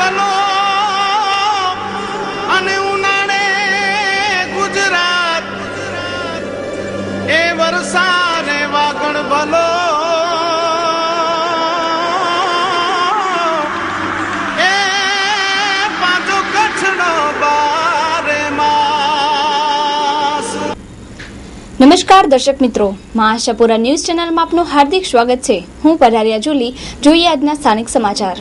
ભલો અને ઉનાળે ગુજરાત એ વરસાદ વાગણ ભલો એ પાછો કચ્છનો બારે માસ। નમસ્કાર દર્શક મિત્રો, મા આશાપુરા ન્યૂઝ ચેનલમાં આપનું હાર્દિક સ્વાગત છે। હું પધારિયા જુલી। જોઈએ આજના સ્થાનિક સમાચાર।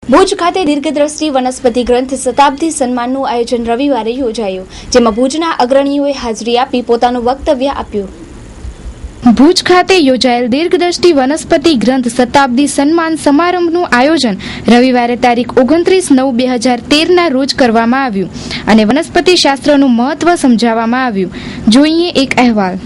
ભુજ ખાતે દીર્ઘદ્રષ્ટિ વનસ્પતિ ગ્રંથ શતાબ્દી સન્માનનું આયોજન રવિવારે યોજાયું, જેમાં ભુજના અગ્રણીઓએ હાજરી આપી પોતાનું વક્તવ્ય આપ્યું। ભુજ ખાતે યોજાયેલ દીર્ઘદ્રષ્ટિ વનસ્પતિ ગ્રંથ શતાબ્દી સન્માન સમારંભનું આયોજન રવિવારે તારીખ 29/9/2013 રોજ કરવામાં આવ્યું અને વનસ્પતિ શાસ્ત્રનું મહત્વ સમજાવવામાં આવ્યું। જોઈએ એક અહેવાલ।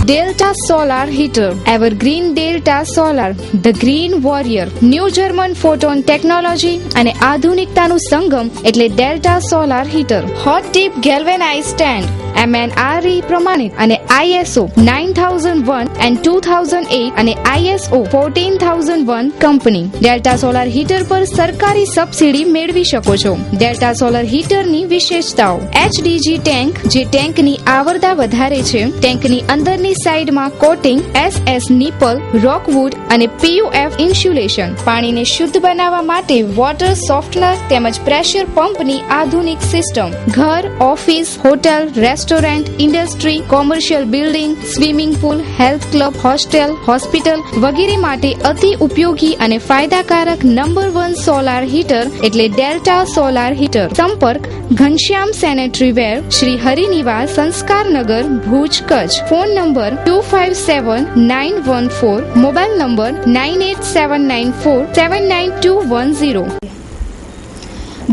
Delta Solar Heater, Evergreen Delta Solar, The Green Warrior, new German photon technology અને આધુનિકતાનું સંગમ એટલે Delta solar heater. Hot tip galvanise stand, MNRE પ્રમાણિત અને ISO 9001 and 2008 અને ISO 14001 company. Delta solar heater પર સરકારી સબસિડી મેળવી શકો છો। ડેલ્ટા સોલાર હીટરની વિશેષતાઓ: HDG ટેન્ક, જે ટેન્કની આવરદા વધારે છે। ટેન્કની અંદરની સાઈડમાં કોટિંગ, SS નિપલ, રોકવુડ અને PUF ઇન્સ્યુલેશન। પાણીને શુદ્ધ બનાવવા માટે વોટર સોફ્ટનર તેમજ પ્રેશર પંપની આધુનિક સિસ્ટમ। ઘર, office, hotel, restaurant, industry, commercial building, swimming pool, health club, hostel, hospital વગેરે માટે અતિ ઉપયોગી અને ફાયદાકારક નંબર 1 સોલાર હીટર એટલે ડેલ્ટા સોલાર હીટર। સંપર્ક Ghanshyam sanitary ware, Shri Harinivas, Sanskarnagar, Bhuj, Kutch. Phone number 257914, mobile number 9879479210।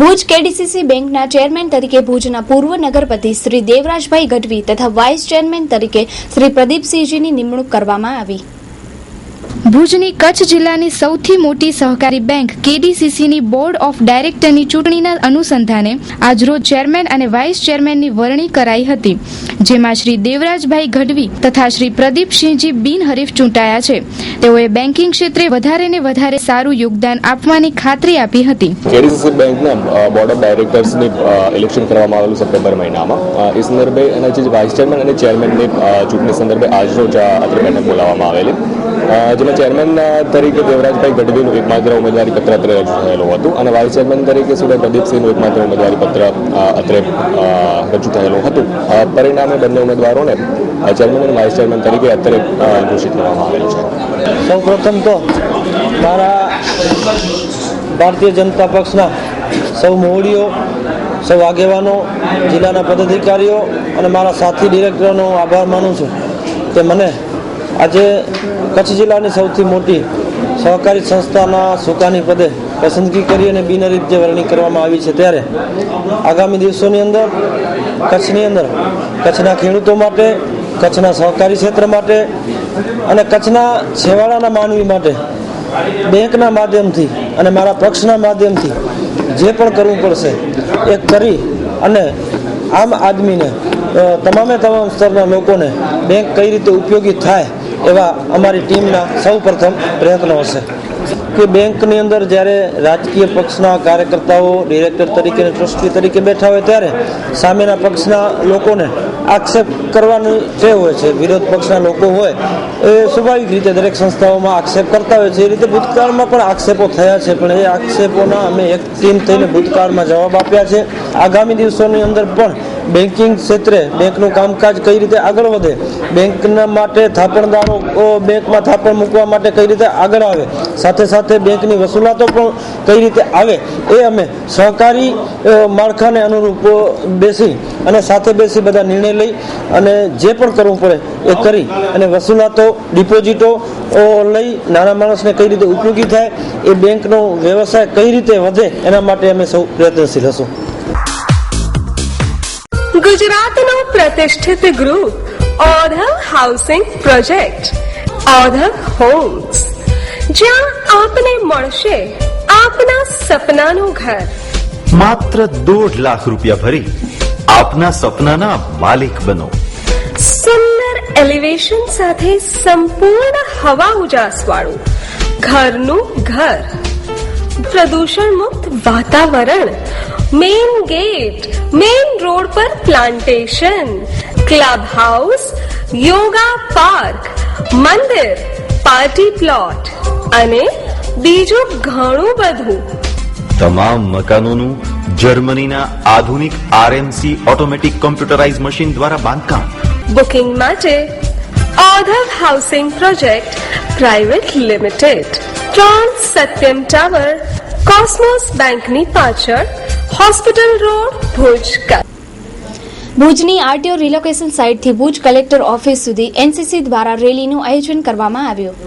Bhuj KDCC બેંકના ચેરમેન તરીકે ભુજના પૂર્વ નગરપતિ શ્રી દેવરાજભાઈ ગઢવી તથા વાઇસ ચેરમેન તરીકે શ્રી પ્રદીપસિંહજીની નિમણૂક કરવામાં આવી। ભુજની કચ્છ જિલ્લાની સૌથી મોટી સહકારી બેંક કેડીસીસીની બોર્ડ ઓફ ડાયરેક્ટરની ચૂંટણીના અનુસંધાને આજરોજ ચેરમેન અને વાઇસ ચેરમેનની વરણી કરાઈ હતી, જેમાં શ્રી દેવરાજભાઈ ગઢવી તથા શ્રી પ્રદીપસિંહજી બિનહરીફ ચૂંટાયા છે। તેઓએ બેન્કિંગ ક્ષેત્રે વધારે ને વધારે સારું યોગદાન આપવાની ખાતરી આપી હતી। કેડીસીસી બેંકના બોર્ડ ઓફ ડાયરેક્ટર્સની ઇલેક્શન કરવામાં આવેલું સપ્ટેમ્બર મહિનામાં। એ સંદર્ભે અને જે વાઇસ ચેરમેન અને ચેરમેનની ચૂંટણી સંદર્ભે આજરોજ અત્રે બેઠક બોલાવવામાં આવેલી, જેમાં ચેરમેન તરીકે દેવરાજભાઈ ગઢવીનું એકમાત્ર ઉમેદવારી પત્ર અત્રે રજૂ થયેલું હતું અને વાઇસ ચેરમેન તરીકે શ્રી પ્રદીપસિંહનું એકમાત્ર ઉમેદવારી પત્ર અત્રે રજૂ થયેલું હતું। પરિણામે બંને ઉમેદવારોને ચેરમેન અને વાઇસ ચેરમેન તરીકે અત્રે ઘોષિત કરવામાં આવેલ છે। સૌ પ્રથમ તો મારા ભારતીય જનતા પક્ષના સૌ મોવડીઓ, સૌ આગેવાનો, જિલ્લાના પદાધિકારીઓ અને મારા સાથી ડિરેક્ટરનો આભાર માનું છું કે મને આજે કચ્છ જિલ્લાની સૌથી મોટી સહકારી સંસ્થાના સુકાની પદે પસંદગી કરી અને બિનહરીફ જે વરણી કરવામાં આવી છે, ત્યારે આગામી દિવસોની અંદર કચ્છની અંદર કચ્છના ખેડૂતો માટે, કચ્છના સહકારી ક્ષેત્ર માટે અને કચ્છના છેવાડાના માનવી માટે બેંકના માધ્યમથી અને મારા પક્ષના માધ્યમથી જે પણ કરવું પડશે એ કરી અને આમ આદમીને તમામ સ્તરના લોકોને બેંક કઈ રીતે ઉપયોગી થાય એવા અમારી ટીમના સૌ પ્રથમ પ્રયત્નો હશે કે બેંકની અંદર જ્યારે રાજકીય પક્ષના કાર્યકર્તાઓ ડિરેક્ટર તરીકે અને ટ્રસ્ટી તરીકે બેઠા હોય ત્યારે સામેના પક્ષના લોકોને આક્ષેપ કરવાની ટેવ હોય છે। વિરોધ પક્ષના લોકો હોય એ સ્વાભાવિક રીતે દરેક સંસ્થાઓમાં આક્ષેપ કરતા હોય છે। એ રીતે ભૂતકાળમાં પણ આક્ષેપો થયા છે, પણ એ આક્ષેપોના અમે એક ટીમ થઈને ભૂતકાળમાં જવાબ આપ્યા છે। આગામી દિવસોની અંદર પણ બેન્કિંગ ક્ષેત્રે બેંકનું કામકાજ કઈ રીતે આગળ વધે, બેંકના માટે થાપણદારો બેંકમાં થાપણ મૂકવા માટે કઈ રીતે આગળ આવે, સાથે સાથે બેંકની વસૂલાતો પણ કઈ રીતે આવે, એ અમે સહકારી માળખાને અનુરૂપ બેસી અને સાથે બેસી બધા નિર્ણય લઈ અને જે પણ કરવું પડે એ કરી અને વસૂલાતો, ડિપોઝિટો લઈ નાના માણસને કઈ રીતે ઉપયોગી થાય, એ બેંકનો વ્યવસાય કઈ રીતે વધે, એના માટે અમે સૌ પ્રયત્નશીલ હશું। ગુજરાતનું પ્રતિષ્ઠિત ગ્રુપ ઓધવ હાઉસિંગ પ્રોજેક્ટ, ઓધવ હોમ્સ, જ્યાં આપને મળશે આપના સપનાનું ઘર। માત્ર 1.5 લાખ રૂપિયા ભરી આપના સપનાના માલિક બનો। સુંદર એલિવેશન સાથે સંપૂર્ણ હવા ઉજાસ વાળું ઘરનું ઘર, પ્રદૂષણ મુક્ત વાતાવરણ, મેઇન ગેટ, મેઇન રોડ પર plantation, club house, yoga park, મંદિર, પાર્ટી પ્લોટ અને બીજું ઘણું બધું. તમામ મકાનોનું જર્મનીના આધુનિક આરએમસી ઓટોમેટિક કોમ્પ્યુટરાઇઝ મશીન દ્વારા બાંધકામ. બુકિંગ માટે Odhav housing project private limited, 3 Satyam tower, Cosmos બેંકની પાછળ, હોસ્પિટલ રોડ, ભુજ. ભુજની આરટીઓ રિલોકેશન સાઇટથી ભુજ કલેક્ટર ઓફિસ સુધી એનસીસી દ્વારા રેલીનું આયોજન કરવામાં આવ્યું.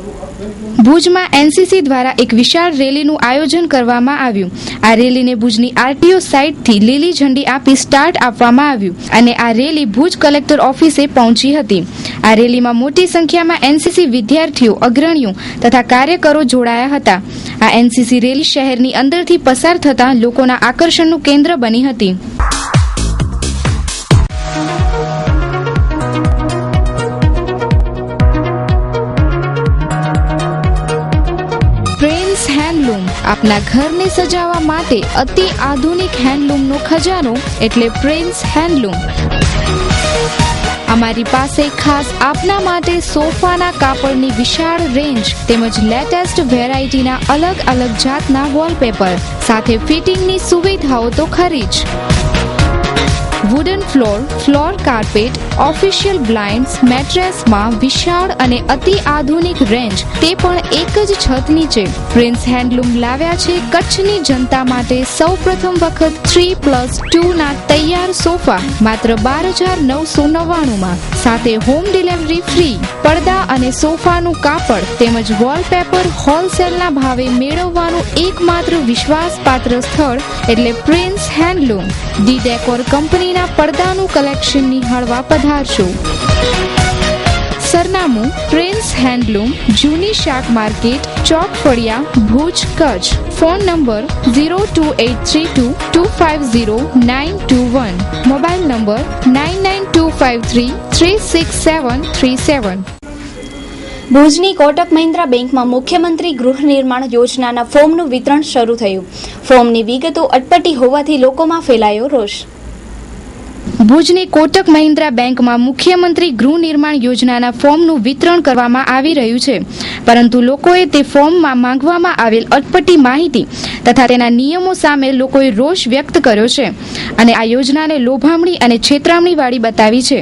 ભુજમાં એનસીસી દ્વારા એક વિશાળ રેલીનું આયોજન કરવામાં આવ્યું. આ રેલીને ભુજની આરટીઓ સાઇટથી લીલી ઝંડી આપી સ્ટાર્ટ આપવામાં આવ્યું અને આ રેલી ભુજ કલેક્ટર ઓફિસે પહોંચી હતી. આ રેલીમાં મોટી સંખ્યામાં એનસીસી વિદ્યાર્થીઓ, અગ્રણીઓ તથા કાર્યકરો જોડાયા હતા. આ એનસીસી રેલી શહેરની અંદરથી પસાર થતા લોકોના આકર્ષણનું કેન્દ્ર બની હતી. પ્રિન્સ હેન્ડલૂમ આપના ઘરને સજાવવા માટે અતિ આધુનિક હેન્ડલૂમનો ખજાનો એટલે પ્રિન્સ હેન્ડલૂમ. અમારી પાસે ખાસ આપના માટે સોફાના કાપડની વિશાળ રેન્જ તેમજ લેટેસ્ટ વેરાયટીના અલગ અલગ જાતના વોલપેપર સાથે ફિટિંગની સુવિધાઓ તો ખરી જ. Wooden floor, floor carpet, official blinds, મેટ્રેસમાં વિશાળ અને અતિ આધુનિક રેન્જ, તે પણ એક જ છત નીચે. પ્રિન્સ હેન્ડલૂમ લાવ્યા છે કચ્છની જનતા માટે સૌ પ્રથમ વખત 3+2 ના તૈયાર સોફા માત્ર 12,999 સાથે હોમ ડિલિવરી ફ્રી. પડદા અને સોફાનું કાપડ તેમજ વોલપેપર હોલસેલના ભાવે મેળવવાનું એકમાત્ર વિશ્વાસપાત્ર સ્થળ એટલે પ્રિન્સ હેન્ડલૂમ. ડી ડેકોર કંપનીના પડદાનું કલેક્શન નિહાળવા પધારશો. સરનામું પ્રિન્સ હેન્ડલૂમ, જૂની શાક માર્કેટ, ચોક ફળિયા, Bhuj, Kutch. Phone number 02832250921. Mobile number 9925336737. ભુજની કોટક મહિન્દ્રા બેંકમાં મુખ્યમંત્રી ગૃહ નિર્માણ યોજનાના ફોર્મનું વિતરણ શરૂ થયું. ફોર્મની વિગતો અટપટી હોવાથી લોકોમાં ફેલાયો રોષ. ભુજની કોટક મહિન્દ્રા બેંકમાં મુખ્યમંત્રી ગૃહ નિર્માણ યોજનાના ફોર્મનું વિતરણ કરવામાં આવી રહ્યું છે, પરંતુ લોકોએ તે ફોર્મમાં માંગવામાં આવેલ અટપટી માહિતી તથા તેના નિયમો સામે લોકોએ રોષ વ્યક્ત કર્યો છે અને આ યોજનાને લોભામણી અને છેતરામણી વાળી બતાવી છે.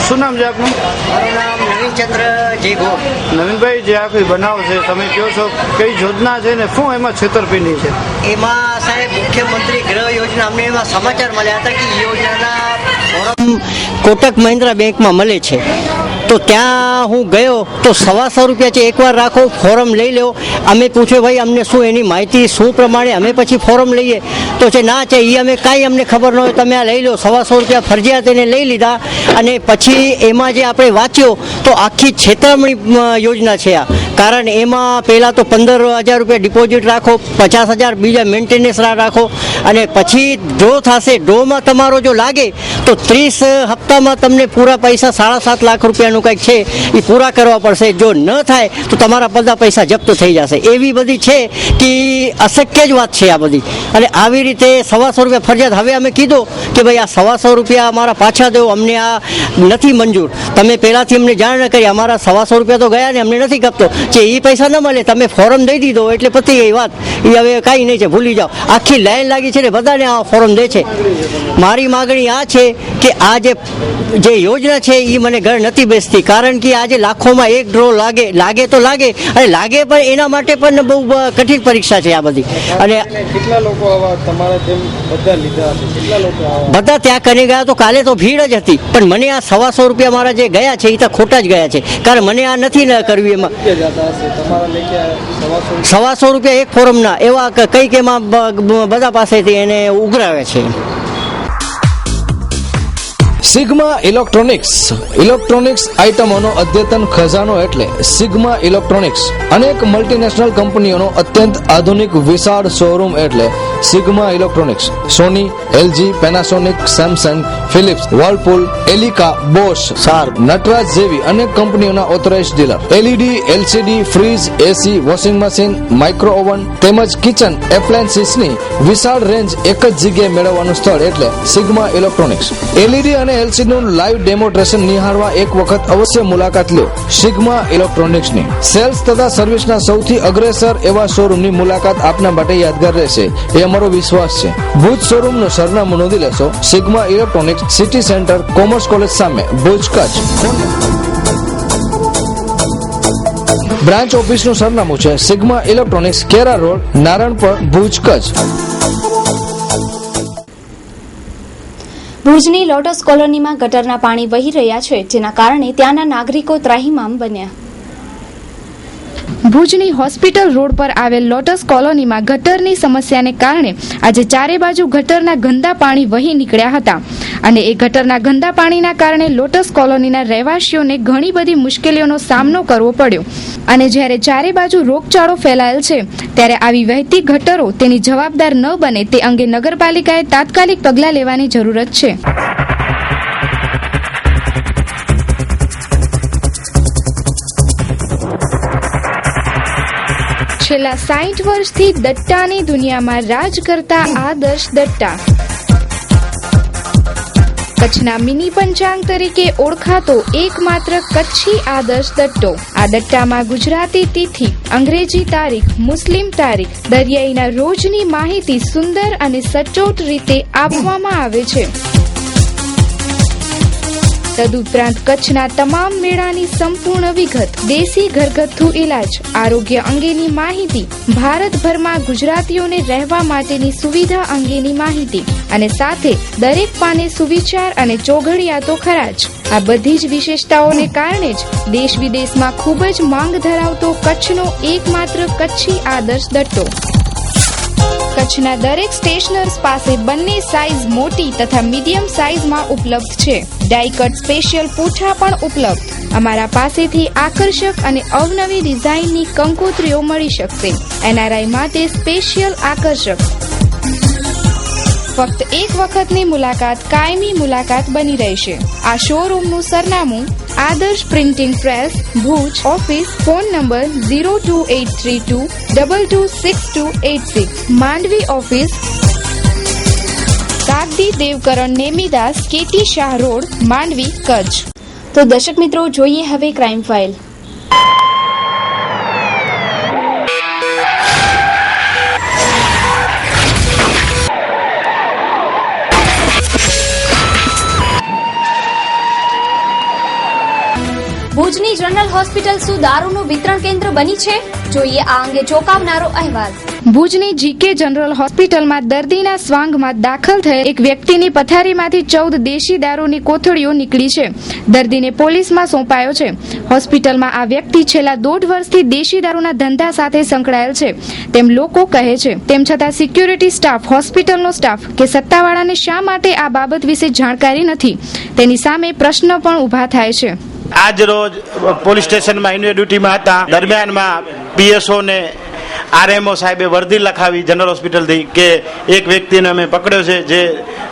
શું નામ છે આપનું? મારું નામ નવીનચંદ્ર જી ગોર. નવીનભાઈ, જે આખી બનાવ છે તમે કહો છો કઈ યોજના છે ને શું એમાં છેતરપિંડી છે? એમાં સાહેબ મુખ્યમંત્રી ગૃહ યોજના, અમને એમાં સમાચાર મળ્યા હતા કે યોજનાના ફોરમ કોટક મહિન્દ્રા બેંકમાં મળે છે. તો ત્યાં હું ગયો તો 125 રૂપિયા છે, એકવાર રાખો ફોરમ લઈ લો. અમે પૂછ્યું ભાઈ અમને શું એની માહિતી શું પ્રમાણે અમે પછી ફોરમ લઈએ, તો છે ના છે એ અમે કાંઈ અમને ખબર ન હોય, તમે આ લઈ લો. 125 રૂપિયા ફરજિયાત એને લઈ લીધા અને પછી એમાં જે આપણે વાંચ્યો તો આખી છેતરમણી યોજના છે આ. કારણ એમાં પહેલાં તો 15,000 રૂપિયા ડિપોઝિટ રાખો, 50,000 બીજા મેન્ટેનન્સ રાખો અને પછી ડ્રો થશે. ડ્રોમાં તમારો જો લાગે તો 30 હપ્તામાં તમને પૂરા પૈસા 7.5 લાખ રૂપિયાનું કંઈક છે એ પૂરા કરવા પડશે. જો ન થાય તો તમારા બધા પૈસા જપ્ત થઈ જશે. એવી બધી છે કે અશક્ય જ વાત છે આ બધી. અને આવી રીતે 125 રૂપિયા ફરજિયાત. હવે અમે કીધું કે ભાઈ આ 125 રૂપિયા અમારા પાછા દો, અમને આ નથી મંજૂર. તમે પહેલાંથી અમને જાણ ન કરી, અમારા 125 રૂપિયા તો ગયા ને અમને નથી ગપતો છે. એ પૈસા ન મળે, તમે ફોરમ દઈ દીધો એટલે પતી ગઈ વાત. એ હવે કાંઈ નહીં છે, ભૂલી જાઓ. આખી લાઈન લાગી છે ને બધાને આ ફોરમ દે છે. મારી માગણી આ છે કે આ જે યોજના છે એ મને ઘર નથી બેસતી. કારણ કે આજે લાખોમાં એક ડ્રો લાગે તો લાગે અને લાગે પણ એના માટે પણ બહુ કઠિન પરીક્ષા છે આ બધી. અને કેટલા લોકો આવા તમારા જેમ બધા લીધા હશે? કેટલા લોકો બધા ત્યાં કરી ગયા? તો કાલે તો ભીડ જ હતી, પણ મને આ 125 રૂપિયા મારા જે ગયા છે એ તો ખોટા જ ગયા છે. કારણ મને આ નથી ન કરવી. એમાં 125 રૂપિયા એક ફોરમના એવા કંઈક એમાં બધા પાસેથી એને ઉઘરાવે છે. સિગ્મા ઇલેક્ટ્રોનિક્સ આઇટમોનો અદ્યતન ખજાનો એટલે સિગ્મા ઇલેક્ટ્રોનિક્સ. અનેક મલ્ટીનેશનલ કંપનીઓનો અત્યંત આધુનિક વિશાળ શોરૂમ એટલે Sigma electronics. Sony, LG, Panasonic, Samsung, Philips, Whirlpool, Elica, Bosch, Sharp, Nataraj જેવી અનેક કંપનીઓના authorized dealer. LED, LCD, fridge, AC, washing machine, micro oven તેમજ કિચન એપ્લાયન્સીસની વિશાળ રેન્જ એક જ જગ્યાએ મેળવવાનું સ્થળ એટલે સિગ્મા ઇલેક્ટ્રોનિક્સ. એલઈડી અને એલસીડી નું લાઈવ ડેમોન્સ્ટ્રેશન નિહાળવા એક વખત અવશ્ય મુલાકાત લો સિગ્મા ઇલેક્ટ્રોનિક્સની. સેલ્સ તથા સર્વિસના સૌથી અગ્રેસર એવા શોરૂમની મુલાકાત આપના માટે યાદગાર રહેશે એ અમારો વિશ્વાસ છે. ભુજ શોરૂમનું સરનામું નોંધી લેશો. Sigma electronics, city centre, commerce college સામે, ભુજ, કચ્છ. બ્રાન્ચ ઓફિસનું સરનામું છે સિગ્મા ઇલેક્ટ્રોનિક્સ, કેરા રોડ, નારણપર, ભુજ, કચ્છ. ભુજની લોટસ કોલોનીમાં ગટરના પાણી વહી રહ્યા છે, જેના કારણે ત્યાંના નાગરિકો ત્રાહિમામ બન્યા. ભુજની હોસ્પિટલ રોડ પર આવેલ લોટસ કોલોનીમાં ગટરની સમસ્યાને કારણે આજે ચારે બાજુ ગટરના ગંદા પાણી વહી નીકળ્યા હતા અને એ ગટરના ગંદા પાણીના કારણે લોટસ કોલોનીના રહેવાસીઓને ઘણી બધી મુશ્કેલીઓનો સામનો કરવો પડ્યો. અને જ્યારે ચારે બાજુ રોગચાળો ફેલાયેલ છે ત્યારે આવી વહેતી ગટરો તેની જવાબદાર ન બને તે અંગે નગરપાલિકાએ તાત્કાલિક પગલાં લેવાની જરૂરત છે. છેલ્લા 60 વર્ષથી દટ્ટાની દુનિયામાં રાજ કરતા આદર્શ દટ્ટા. કચ્છના મિની પંચાંગ તરીકે ઓળખાતો એકમાત્ર કચ્છી આદર્શ દટ્ટો. આ દટ્ટામાં ગુજરાતી તિથિ, અંગ્રેજી તારીખ, મુસ્લિમ તારીખ, દરિયાઈના રોજની માહિતી સુંદર અને સચોટ રીતે આપવામાં આવે છે. તદુપરાંત કચ્છના તમામ મેળાની સંપૂર્ણ વિગત, દેશી ઘરગથ્થુ ઇલાજ, આરોગ્ય અંગેની માહિતી, ભારતભરમાં ગુજરાતીઓને રહેવા માટેની સુવિધા અંગેની માહિતી અને સાથે દરેક પાને સુવિચાર અને ચોઘડિયા તો ખરા જ. આ બધી જ વિશેષતાઓને કારણે જ દેશ વિદેશમાં ખૂબ જ માંગ ધરાવતો કચ્છનો એકમાત્ર કચ્છી આદર્શ દટ્ટો. કચ્છના દરેક સ્ટેશનર્સ પાસે બંને સાઇઝ મોટી તથા મીડિયમ સાઇઝમાં ઉપલબ્ધ છે. ડાયકટ સ્પેશિયલ પૂંઠા પણ ઉપલબ્ધ. અમારા પાસેથી આકર્ષક અને અવનવી ડિઝાઇનની કંકોત્રીઓ મળી શકશે. એનઆરઆઈ માટે સ્પેશિયલ આકર્ષક. ફક્ત એક વખતની મુલાકાત કાયમી મુલાકાત બની રહેશે. આ શોરૂમનું સરનામું Adarsh printing press, Bhuj. Office phone number 02832226286. Mandvi office Kagdi Devkaran Nemidas, KT Shah road, Mandvi, Kutch. તો દર્શક મિત્રો, જોઈએ હવે ક્રાઇમ ફાઇલ. ભુજની જનરલ હોસ્પિટલ શું દારૂનું વિતરણ કેન્દ્ર બની છે? જોઈએ આ અંગે ચોંકાવનારો અહેવાલ. ભુજની જીકે જનરલ હોસ્પિટલમાં દર્દીના સ્વાંગમાં દાખલ થયેલ એક વ્યક્તિની પથારીમાંથી 14 દેશી દારૂની કોથળીઓ નીકળી છે. દર્દીને પોલીસમાં સોંપાયો છે. હોસ્પિટલમાં આ વ્યક્તિ છેલ્લા 1.5 વર્ષથી દેશી દારૂના ધંધા સાથે સંકળાયેલ છે તેમ લોકો કહે છે. તેમ છતાં સિક્યુરિટી સ્ટાફ, હોસ્પિટલનો સ્ટાફ કે સત્તાવાળાને શા માટે આ બાબત વિશે જાણકારી નથી, તેની સામે પ્રશ્ન પણ ઊભા થાય છે. આજ રોજ પોલીસ સ્ટેશનમાં ઇન્વે ડ્યુટીમાં હતા. દરમિયાનમાં પીએસઓ ને આરએમઓ સાહેબે વર્દી લખાવી જનરલ હોસ્પિટલથી કે એક વ્યક્તિને અમે પકડ્યો છે જે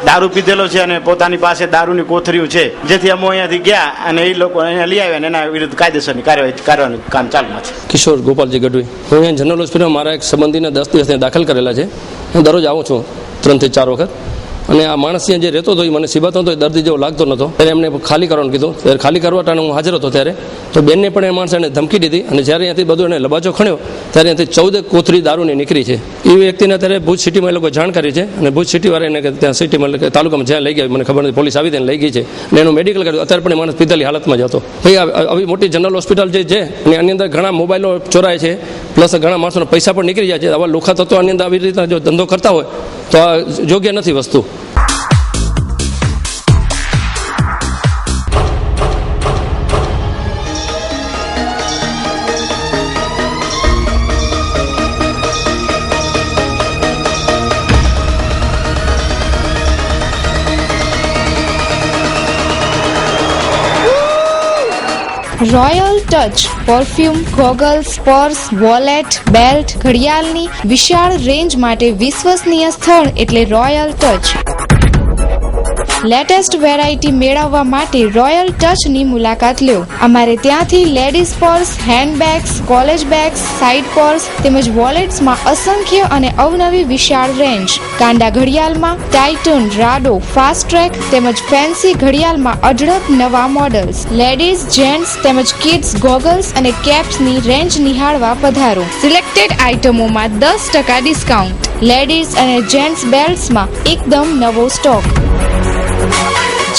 દારૂ પીધેલો છે અને પોતાની પાસે દારૂની કોથળીઓ છે, જેથી અમે અહીંયાથી ગયા અને એ લોકો અહીંયા લઈ આવ્યા અને એના વિરુદ્ધ કાયદેસરની કાર્યવાહી કરવાનું કામ ચાલુમાં છે. કિશોર ગોપાલજી ગઢવી. હું અહીંયા જનરલ હોસ્પિટલમાં મારા એક સંબંધીને 10 દિવસને દાખલ કરેલા છે. હું દરરોજ આવું છું 3 થી 4 વખત. અને આ માણસ જે રહેતો હતો એ મને સિબાતો હતો, દર્દી જેવો લાગતો નહોતો. ત્યારે એમને ખાલી કરવાનું કીધું. ત્યારે ખાલી કરવા ટાણે હું હાજર હતો ત્યારે તો બેનને પણ એ માણસે ધમકી દીધી અને જ્યારે અહીંયાથી બધું એને લબાચો ખણ્યો ત્યારે અહીંયાથી 14 કોથળી દારૂની નીકળી છે. એ વ્યક્તિને અત્યારે ભુજ સિટીમાં એ લોકો જાણ કરી છે અને ભુજ સિટીવાળાને ત્યાં સિટીમાં તાલુકામાં જ્યાં લઈ ગયા મને ખબર નથી, પોલીસ આવી તેને લઈ ગઈ છે અને એનું મેડિકલ કર્યું. અત્યારે પણ એ માણસ પીધેલી હાલતમાં જ હતો. ભાઈ આવી મોટી જનરલ હોસ્પિટલ જે છે અને આની અંદર ઘણા મોબાઈલો ચોરાય છે, પ્લસ ઘણા માણસોના પૈસા પણ નીકળી જાય છે. આવા લુખા તત્વો આની અંદર આવી રીતના જો ધંધો કરતા હોય તો આ યોગ્ય નથી વસ્તુ. Royal touch perfume, goggles, purse, wallet, belt, ઘડિયાળની વિશાળ રેન્જ માટે વિશ્વસનીય સ્થળ એટલે રોયલ ટચ. લેટેસ્ટ વેરાયટી મેળવવા માટે રોયલ ટચની મુલાકાત લ્યો. અમારે ત્યાંથી ladies purse, handbags, college bags, side purse તેમજ વોલેટ્સમાં અસંખ્ય અને અવનવી વિશાળ રેન્જ. કાંડા ઘડિયાળમાં ટાઇટન, રાડો, ફાસ્ટ ટ્રેક તેમજ ફેન્સી ઘડિયાળમાં અઢળક નવા મોડલ્સ. લેડીઝ, જેન્ટ્સ તેમજ કિડ્સ ગોગલ્સ અને કેપ્સની રેન્જ નિહાળવા પધારો. સિલેક્ટેડ આઇટમોમાં 10% ડિસ્કાઉન્ટ. લેડીઝ અને જેન્ટ્સ બેલ્ટ્સમાં એકદમ નવો stock.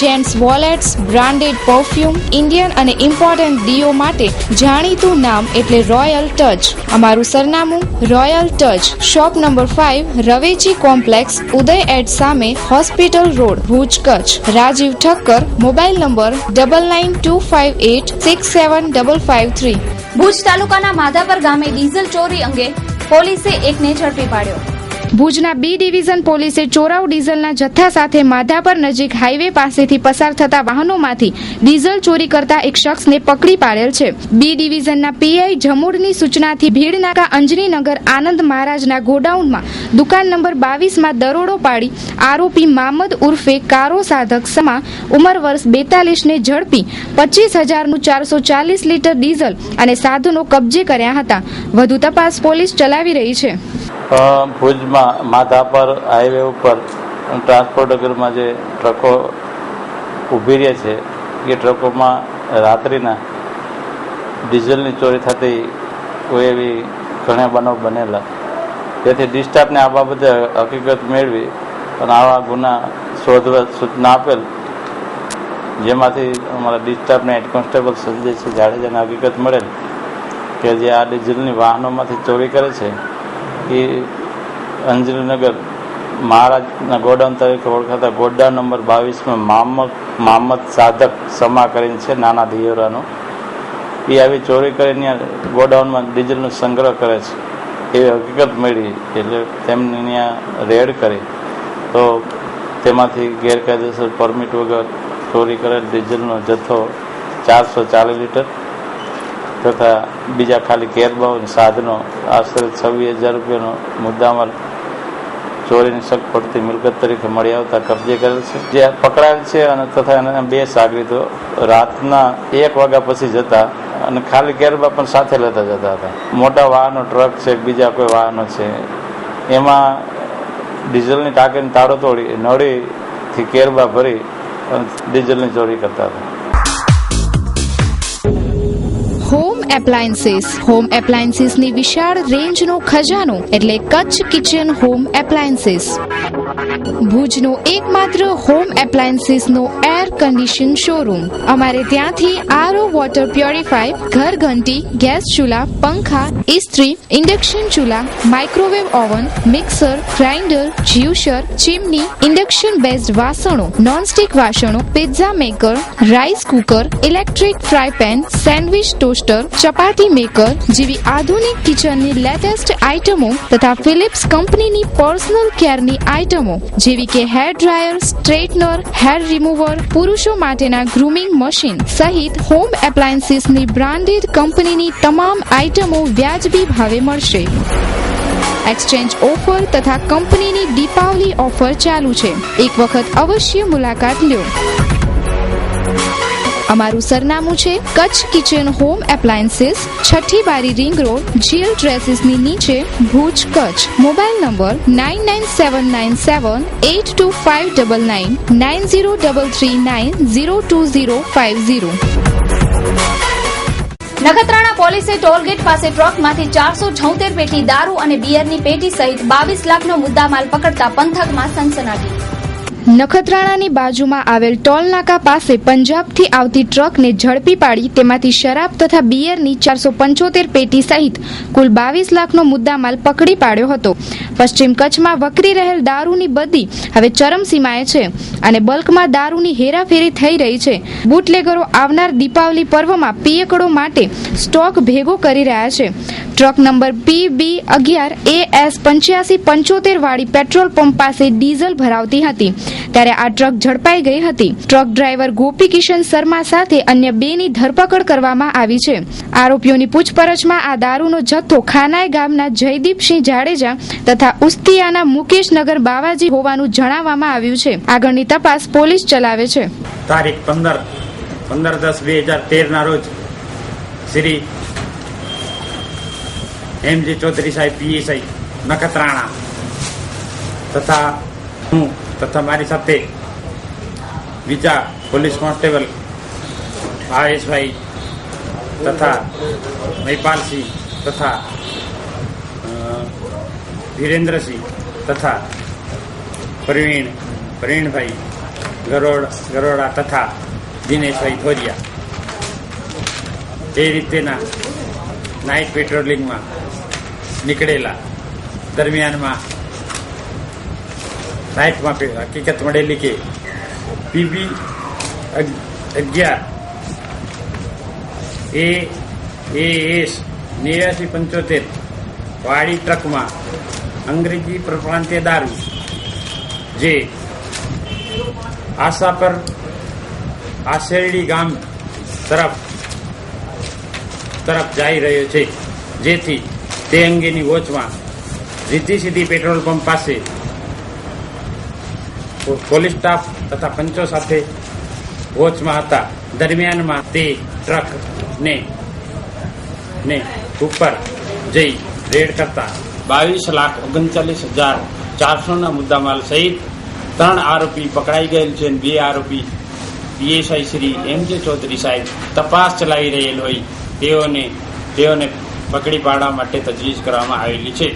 Gents wallets, branded perfume, Indian અને ઇમ્પોર્ટન્ટ ડીઓ માટે જાણીતું નામ એટલે રોયલ ટચ. અમારું સરનામું રોયલ ટચ, શોપ નંબર 5, રવેચી કોમ્પ્લેક્સ, ઉદય એડ સામે, hospital road, Bhuj, Kutch. Rajiv Thakkar, mobile number 9925867553. Bhuj તાલુકાના માધાપર ગામે ડીઝલ ચોરી અંગે પોલીસે એકને ઝડપી પાડ્યો. ભુજના બી ડિવિઝન પોલીસે ચોરાઉ ડીઝલના જથ્થા સાથે માધાપર નજીક હાઈવે પાસેથી પસાર થતા વાહનોમાંથી ડીઝલ ચોરી કરતા એક શખ્સને પકડી પાડેલ છે. બી ડિવિઝનના પીઆઈ જમુડની સૂચનાથી ભીડનાકા અંજનીનગર આનંદ મહારાજના ગોડાઉનમાં દુકાન નંબર 22માં દરોડો પાડી આરોપી મામદ ઉર્ફે કારો સાધક સમા ઉંમર વર્ષ 42 ને ઝડપી 25,000નું 440 લીટર ડીઝલ અને સાધનો કબજે કર્યા હતા. વધુ તપાસ પોલીસ ચલાવી રહી છે. ભુજમાં માધાપર હાઈવે ઉપર ટ્રાન્સપોર્ટરમાં જે ટ્રકો ઊભી રહે છે એ ટ્રકોમાં રાત્રિના ડીઝલની ચોરી થતી કોઈ એવી ઘણા બનાવ બનેલા, તેથી ડિસ્ટાફને આ બાબતે હકીકત મેળવી અને આવા ગુના શોધવા સૂચના આપેલ, જેમાંથી અમારા ડિસ્ટાફને હેડ કોન્સ્ટેબલ સંજયસિંહ જાડેજાને હકીકત મળેલ કે જે આ ડીઝલની વાહનોમાંથી ચોરી કરે છે એ અંજલીનગર મહારાજના ગોડાઉન તરીકે ઓળખાતા ગોડાઉન નંબર 22માં મામદ સાધક સમા કરીને છે, નાના દિયોરાનો. એ આવી ચોરી કરીને ગોડાઉનમાં ડીઝલનો સંગ્રહ કરે છે એવી હકીકત મળી, એટલે તેમને ત્યાં રેડ કરી તો તેમાંથી ગેરકાયદેસર પરમિટ વગર ચોરી કરેલ ડીઝલનો જથ્થો 440 લીટર તથા બીજા ખાલી કેરબાઉન સાધનો આશરે 26,000 રૂપિયાનો મુદ્દામાલ ચોરીની શક પડતી મિલકત તરીકે મળી આવતા કબજે કરેલ છે. જે પકડાયેલ છે અને તથા એના 2 સાગરીતો રાતના 1 વાગ્યા પછી જતા અને ખાલી કેરબા પણ સાથે લેતા જતા હતા. મોટા વાહનો, ટ્રક છે, બીજા કોઈ વાહનો છે, એમાં ડીઝલની ટાંકીની તાળો તોડી નળીથી કેરબા ભરી અને ડીઝલની ચોરી કરતા હતા. Home appliances. હોમ એપ્લાયન્સીસની વિશાળ રેન્જનો ખજાનો એટલે કચ્છ કિચન હોમ એપ્લાયન્સીસ. ભુજનો એકમાત્ર હોમ એપ્લાયન્સીસનો એર કન્ડિશન શોરૂમ. અમારે ત્યાંથી આરઓ વોટર પ્યોરિફાય, ઘર ઘંટી, ગેસ ચૂલા, પંખા, ઇસ્ત્રી, ઇન્ડક્શન ચૂલા, microwave oven, mixer, grinder, juicer, chimney, induction based વાસણો, નોનસ્ટિક વાસણો, pizza maker, rice cooker, electric fry pan, sandwich toaster, chapati maker જેવી આધુનિક કિચનની લેટેસ્ટ આઇટમો તથા ફિલિપ્સ કંપનીની પર્સનલ કેરની આઇટમો જેવી કે hair dryer, straightener, hair remover, પુરુષો માટેના ગ્રુમિંગ મશીન સહિત હોમ એપ્લાયન્સીસની બ્રાન્ડેડ કંપનીની તમામ આઇટમો વ્યાજબી ભાવે મળશે. એક્સચેન્જ ઓફર તથા કંપનીની દીપાવલી ઓફર ચાલુ છે. એક વખત અવશ્ય મુલાકાત લ્યો. અમારું સરનામું છે કચ્છ કિચન હોમ એપ્લાયન્સીસ, 6ઠી બારી રિંગ રોડ, જીએલ ડ્રેસીસની નીચે, ભુજ, કચ્છ. Mobile number 9979782599 9033902050. નખત્રાણા પોલીસે ટોલગેટ પાસે ટ્રકમાંથી 476 પેટી દારૂ અને બિયરની પેટી સહિત 22 લાખનો મુદ્દામાલ પકડતા પંથકમાં સનસનાટી. નખત્રાણાની બાજુમાં આવેલ ટોલનાકા પાસે પંજાબથી આવતી ટ્રકને ઝડપી પાડી તેમાંથી શરાબ તથા બિયરની 475 પેટી સહિત કુલ 22 લાખનો મુદ્દામાલ પકડી પાડ્યો હતો. પશ્ચિમ કચ્છમાં વકરી રહેલ દારૂની બદી હવે ચરમસીમાએ છે અને બલ્કમાં દારૂની હેરાફેરી થઈ રહી છે. બુટલેગરો આવનાર દીપાવલી પર્વમાં પિયકડો માટે સ્ટોક ભેગો કરી રહ્યા છે. ટ્રક નંબર PB11 AS 8575 વાળી પેટ્રોલ પંપ પાસે ડીઝલ ભરાવતી હતી. ત્યારે આ ટ્રક ઝડપાઈ ગઈ હતી. ટ્રક ડ્રાઈવર ગોપી કિશન શર્મા સાથે અન્ય 2 ની ધરપકડ કરવામાં આવી છે. આરોપીઓની પૂછપરછમાં આ દારૂનો જથ્થો ખાનાઈ ગામના જયદીપસિંહ જાડેજા તથા ઉસ્તિયાના મુકેશનગર બાવાજી હોવાનું જણાવવામાં આવ્યું છે. આગળની તપાસ પોલીસ ચલાવે છે. તારીખ 15/10/2013 ના રોજ શ્રી એમજી ચૌધરી સાહેબ પીએસઆઈ નખત્રાણા તથા હું તથા મારી સાથે બીજા પોલીસ કોન્સ્ટેબલ ભાવેશભાઈ તથા મહિપાલસિંહ તથા વિરેન્દ્રસિંહ તથા પ્રવીણભાઈ ગરોડા તથા દિનેશભાઈ ધોરિયા એ રીતેના નાઇટ પેટ્રોલિંગમાં નીકળેલા દરમિયાનમાં નાઇટમાં હકીકત મળેલી કે PB 11 AAS 8975 વાળી ટ્રકમાં અંગ્રેજી પ્રાંતીય દારૂ જે આશાપર આશેરડી ગામ તરફ જઈ રહ્યો છે, જેથી તે અંગેની વોચમાં રીતિ સીધી પેટ્રોલ પંપ પાસે પોલીસ સ્ટાફ તથા પંચો સાથે વોચમાં હતા. દરમિયાનમાં તે ટ્રક ને ઉપર જઈ રેડ કરતા 22,39,400 ના મુદ્દામાલ સહિત 3 આરોપી પકડાઈ ગયેલ છે અને 2 આરોપી પીએસઆઈ શ્રી એમજે ચૌધરી સાહેબ તપાસ ચલાવી રહેલ હોય તેઓને પકડી પાડવા માટે તજવીજ કરવામાં આવેલી છે.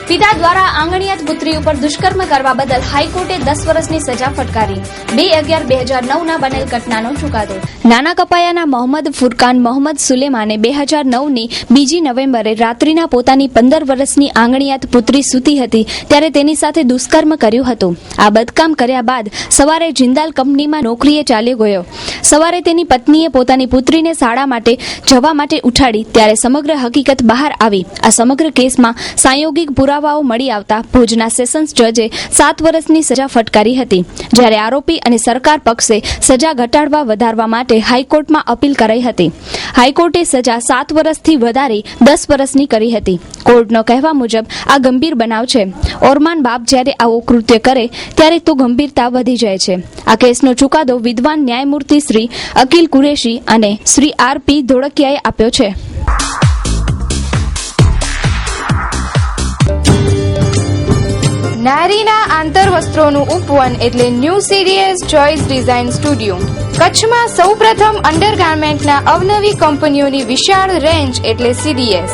પિતા દ્વારા આંગણિયાત પુત્રી ઉપર દુષ્કર્મ કરવા બદલ હાઈકોર્ટે 10 વર્ષની સજા ફટકારી. 2/11/2009 ના બનેલ ઘટનાનો ચુકાદો. નાના કપાયાના મોહમ્મદ ફુરકાન મોહમ્મદ સુલેમાને 2009ની 2 નવેમ્બરે રાત્રિના પોતાની 15 વર્ષની આંગણિયાત પુત્રી સૂતી હતી ત્યારે તેની સાથે દુષ્કર્મ કર્યું હતું. આ બદકામ કર્યા બાદ સવારે જિંદાલ કંપનીમાં નોકરીએ ચાલ્યો ગયો. સવારે તેની પત્નીએ પોતાની પુત્રીને શાળા માટે જવા માટે ઉઠાડી ત્યારે સમગ્ર હકીકત બહાર આવી. આ સમગ્ર કેસમાં સાંયોગિક પુરાવાઓ મળી આવતા ભુજના સેશન્સ જજે 7 વર્ષની સજા ફટકારી હતી, જ્યારે આરોપી અને સરકાર પક્ષે સજા ઘટાડવા વધારવા માટે હાઈકોર્ટમાં અપીલ કરાઈ હતી. હાઈકોર્ટે સજા 7 વર્ષથી વધારી 10 વર્ષની કરી હતી. કોર્ટનો કહેવા મુજબ આ ગંભીર બનાવ છે. ઓરમાન બાપ જ્યારે આવું કૃત્ય કરે ત્યારે તો ગંભીરતા વધી જાય છે. આ કેસનો ચુકાદો વિદ્વાન ન્યાયમૂર્તિ શ્રી અકીલ કુરેશી અને શ્રી RP ધોળકિયાએ આપ્યો છે. નારીના આંતરવસ્ત્રોનું ઉપવન એટલે new CDS choice design studio. કચ્છમાં સૌપ્રથમ અંડરગાર્મેન્ટના અવનવી કંપનીઓની વિશાળ રેન્જ એટલે CDS.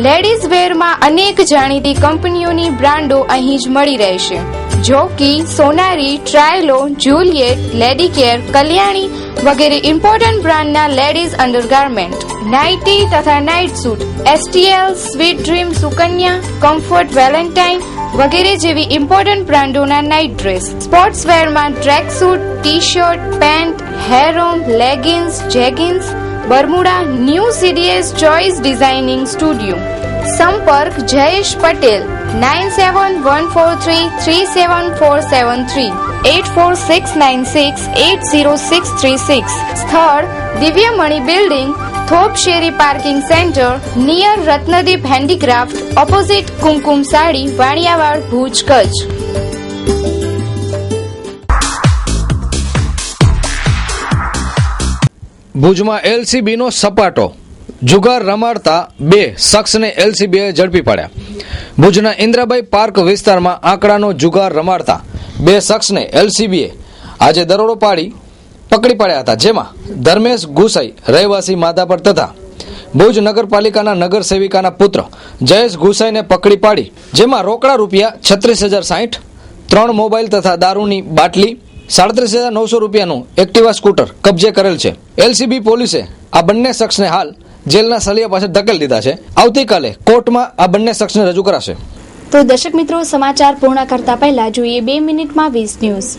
લેડીઝ વેરમાં અનેક જાણીતી કંપનીઓની બ્રાન્ડો અહીં જ મળી રહેશે. જોકી, સોનારી, ટ્રાયલો, જુલિયેટ, લેડી કેર, કલ્યાણી વગેરે ઇમ્પોર્ટન્ટ બ્રાન્ડના લેડીઝ અંડરગાર્મેન્ટ, નાઇટી તથા night suit, STL, sweet dream Sukanya, comfort valentine, વગેરે જેવી ઇમ્પોર્ટન્ટ બ્રાન્ડોના નાઇટ ડ્રેસ, સ્પોર્ટ્સ વેરમાં track suit, T shirt, pant, harem, leggings, jeggings, bermuda, new CDS choice designing studio. સંપર્ક જયેશ પટેલ 9714337473 8469680636. સ્થળ દિવ્યમણી building, થોપ શેરી parking centre, near Ratnadeep handicraft, opposite Kumkum sari, Vaniyavad, Bhuj, Kutch. ભુજમાં LCB નો સપાટો, જુગાર રમાડતા 2 શખ્સને LCB ઝડપી પાડ્યા. ભુજના ઇન્દ્રાબાઈ પાર્ક વિસ્તારમાં આંકડાનો જુગાર રમાડતા 2 શખ્સને LCB આજે દરોડો પાડી પકડી પાડ્યા હતા, જેમાં ધર્મેશ ગુસાઈ રહેવાસી માધાપર તથા ભુજ નગરપાલિકાના નગર સેવિકાના પુત્ર જયેશ ગુસાઈને પકડી પાડી, જેમાં રોકડા રૂપિયા 36,060, 3 મોબાઈલ તથા દારૂની બાટલી, 37,900 રૂપિયાનું એક્ટિવા સ્કૂટર કબજે કરેલ છે. LCB પોલીસે આ બંને શખ્સને હાલ જેલના સળિયા પાસે ધકેલી દીધા છે. આવતીકાલે કોર્ટમાં આ બંને શખ્સને રજૂ કરાશે. તો દર્શક મિત્રો, સમાચાર પૂર્ણ કરતા પહેલા જોઈએ 2 મિનિટમાં 20 ન્યૂઝ.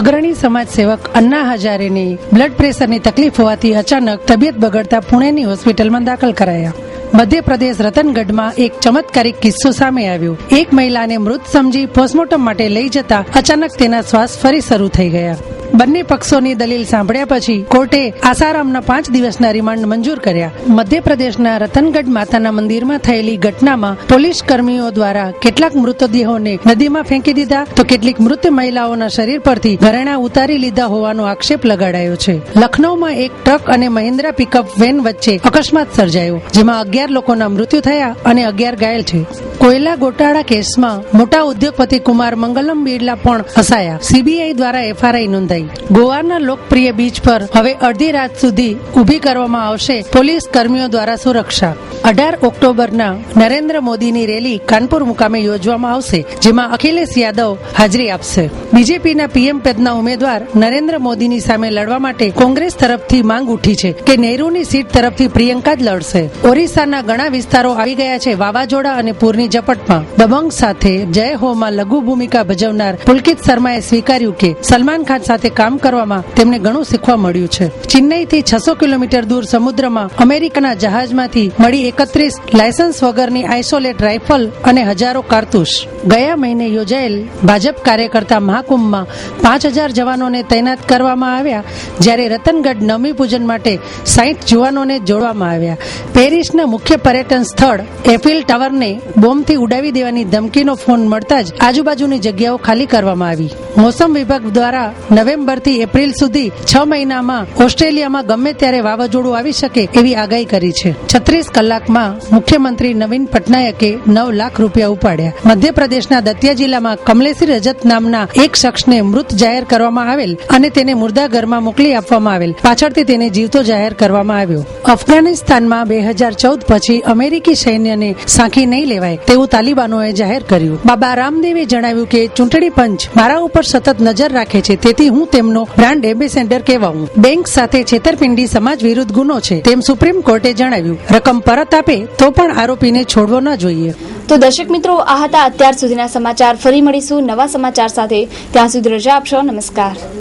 અગ્રણી સમાજ સેવક અન્ના હજારેની બ્લડ પ્રેશરની તકલીફ હોવાથી અચાનક તબિયત બગડતા પુણેની હોસ્પિટલમાં દાખલ કરાયા. મધ્યપ્રદેશ રતનગઢમાં એક ચમત્કારિક કિસ્સો સામે આવ્યો. એક મહિલાને મૃત સમજી પોસ્ટમોર્ટમ માટે લઈ જતા અચાનક તેના શ્વાસ ફરી શરૂ થઈ ગયા. બંને પક્ષોની દલીલ સાંભળ્યા પછી કોર્ટે આસારામના 5 દિવસના રિમાન્ડ મંજૂર કર્યા. મધ્યપ્રદેશના રતનગઢ માતાના મંદિરમાં થયેલી ઘટનામાં પોલીસ કર્મીઓ દ્વારા કેટલાક મૃતદેહોને નદીમાં ફેંકી દીધા તો કેટલીક મૃત મહિલાઓના શરીર પરથી ઘરેણા ઉતારી લીધા હોવાનો આક્ષેપ લગાડાયો છે. લખનૌમાં એક ટ્રક અને મહિન્દ્રા પિકઅપ વેન વચ્ચે અકસ્માત સર્જાયો, જેમાં 11 લોકોના મૃત્યુ થયા અને 11 ઘાયલ છે. કોયલા ગોટાળા કેસમાં મોટા ઉદ્યોગપતિ કુમાર મંગલમ બિરલા પણ ફસાયા. CBI દ્વારા FRI નોંધાઈ. ગોવાના લોકપ્રિય બીચ પર હવે અડધી રાત સુધી ઊભી કરવામાં આવશે પોલીસ કર્મીઓ દ્વારા સુરક્ષા. 18 ઓક્ટોબરના નરેન્દ્ર મોદીની રેલી કાનપુર મુકામે યોજવામાં આવશે, જેમાં અખિલેશ યાદવ હાજરી આપશે. બીજેપીના PM પદના ઉમેદવાર નરેન્દ્ર મોદીની સામે લડવા માટે કોંગ્રેસ તરફથી માંગ ઉઠી છે કે નહેરુની સીટ તરફથી પ્રિયંકા જ લડશે. ઓરિસ્સાના ઘણા વિસ્તારો આવી ગયા છે વાવાઝોડા અને પૂરની ઝપટમાં. દબંગ સાથે જય હોમાં લઘુ ભૂમિકા ભજવનાર પુલકિત શર્માએ સ્વીકાર્યું કે સલમાન ખાન સાથે કામ કરવામાં તેમને ઘણું શીખવા મળ્યું છે. ચેન્નઈથી 600 કિલોમીટર દૂર સમુદ્રમાં અમેરિકાના જહાજમાંથી મળી 31 લાયસન્સ વગરની આઇસોલેટ રાઇફલ અને હજારો કારતૂસ. ગયા મહિને યોજાયેલ ભાજપ કાર્યકર્તા મહાકુંભમાં 5,000 જવાનોને તૈનાત કરવામાં આવ્યા, જ્યારે રતનગઢ નવમી પૂજન માટે 60 જવાનોને જોડવામાં આવ્યા. પેરિસના મુખ્ય પર્યટન સ્થળ એફિલ ટાવરને બોમ્બથી ઉડાવી દેવાની ધમકીનો ફોન મળતા જ આજુબાજુની જગ્યાઓ ખાલી કરવામાં આવી. મોસમ વિભાગ દ્વારા નવેમ્બરથી એપ્રિલ સુધી 6 મહિનામાં ઓસ્ટ્રેલિયામાં ગમે ત્યારે વાવાઝોડું આવી શકે એવી આગાહી કરી છે. 36 કલાકમાં મુખ્યમંત્રી નવીન પટનાયકે 9 લાખ રૂપિયા ઉપાડ્યા. મધ્યપ્રદેશના દતિયા જિલ્લામાં કમલેશી રજત નામના એક શખ્સને મૃત જાહેર કરવામાં આવેલ અને તેને મુર્દાઘરમાં મોકલી આપવામાં આવેલ. પાછળથી તેને જીવતો જાહેર કરવામાં આવ્યો. અફઘાનિસ્તાનમાં 2014 પછી અમેરિકી સૈન્યને સાંખી નહીં લેવાય તેવું તાલિબાનોએ જાહેર કર્યું. બાબા રામદેવે જણાવ્યું કે ચૂંટણી પંચ મારા ઉપર સતત નજર રાખે છે, તેથી હું તેમનો બ્રાન્ડ એમ્બેસેડર કહેવાઉં. બેંક સાથે છેતરપિંડી સમાજ વિરુદ્ધ ગુનો છે તેમ સુપ્રીમ કોર્ટે જણાવ્યું. રકમ પરત આપે તો પણ આરોપીને છોડવો ન જોઈએ. તો દર્શક મિત્રો, આ હતા અત્યાર સુધીના સમાચાર. ફરી મળીશું નવા સમાચાર સાથે. ત્યાં સુધી રજા આપશો. નમસ્કાર.